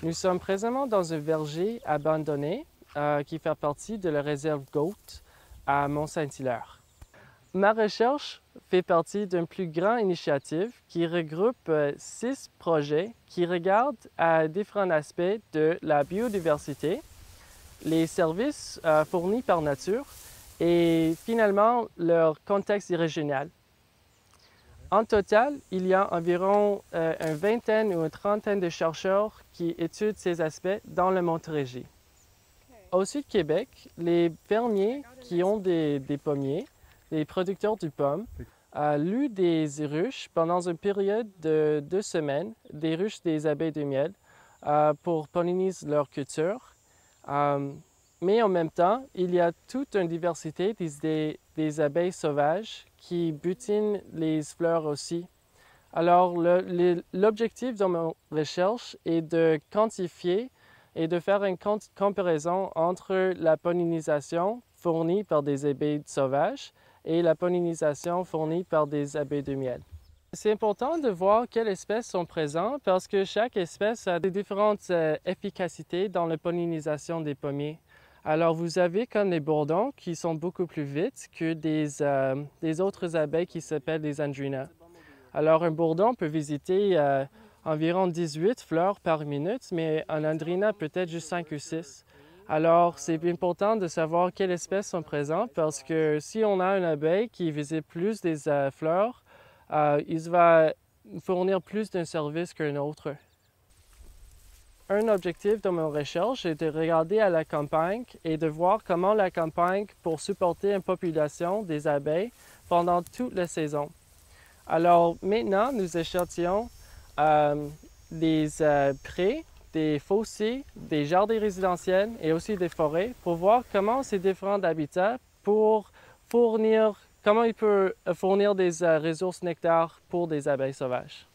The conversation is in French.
Nous sommes présentement dans un verger abandonné qui fait partie de la réserve Goat à Mont-Saint-Hilaire. Ma recherche fait partie d'une plus grande initiative qui regroupe 6 projets qui regardent à différents aspects de la biodiversité, les services fournis par nature et finalement leur contexte régional. En total, il y a environ une vingtaine ou une trentaine de chercheurs qui étudient ces aspects dans le Montérégie. Au sud Québec, les fermiers qui ont des pommiers, les producteurs de pommes, louent des ruches pendant une période de 2 semaines, des ruches des abeilles de miel, pour polliniser leur culture. Mais en même temps, il y a toute une diversité des abeilles sauvages qui butinent les fleurs aussi. Alors, l'objectif de ma recherche est de quantifier et de faire une comparaison entre la pollinisation fournie par des abeilles sauvages et la pollinisation fournie par des abeilles de miel. C'est important de voir quelles espèces sont présentes parce que chaque espèce a des différentes efficacités dans la pollinisation des pommiers. Alors, vous avez comme les bourdons qui sont beaucoup plus vite que des autres abeilles qui s'appellent les andrina. Alors, un bourdon peut visiter environ 18 fleurs par minute, mais un andrina peut-être juste 5 ou 6. Alors, c'est important de savoir quelles espèces sont présentes parce que si on a une abeille qui visite plus des fleurs, il va fournir plus d'un service qu'un autre. Un objectif de mon recherche est de regarder à la campagne et de voir comment la campagne pour supporter une population des abeilles pendant toute la saison. Alors maintenant, nous échantillons des prés, des fossés, des jardins résidentiels et aussi des forêts pour voir comment ces différents habitats comment ils peuvent fournir des ressources nectar pour des abeilles sauvages.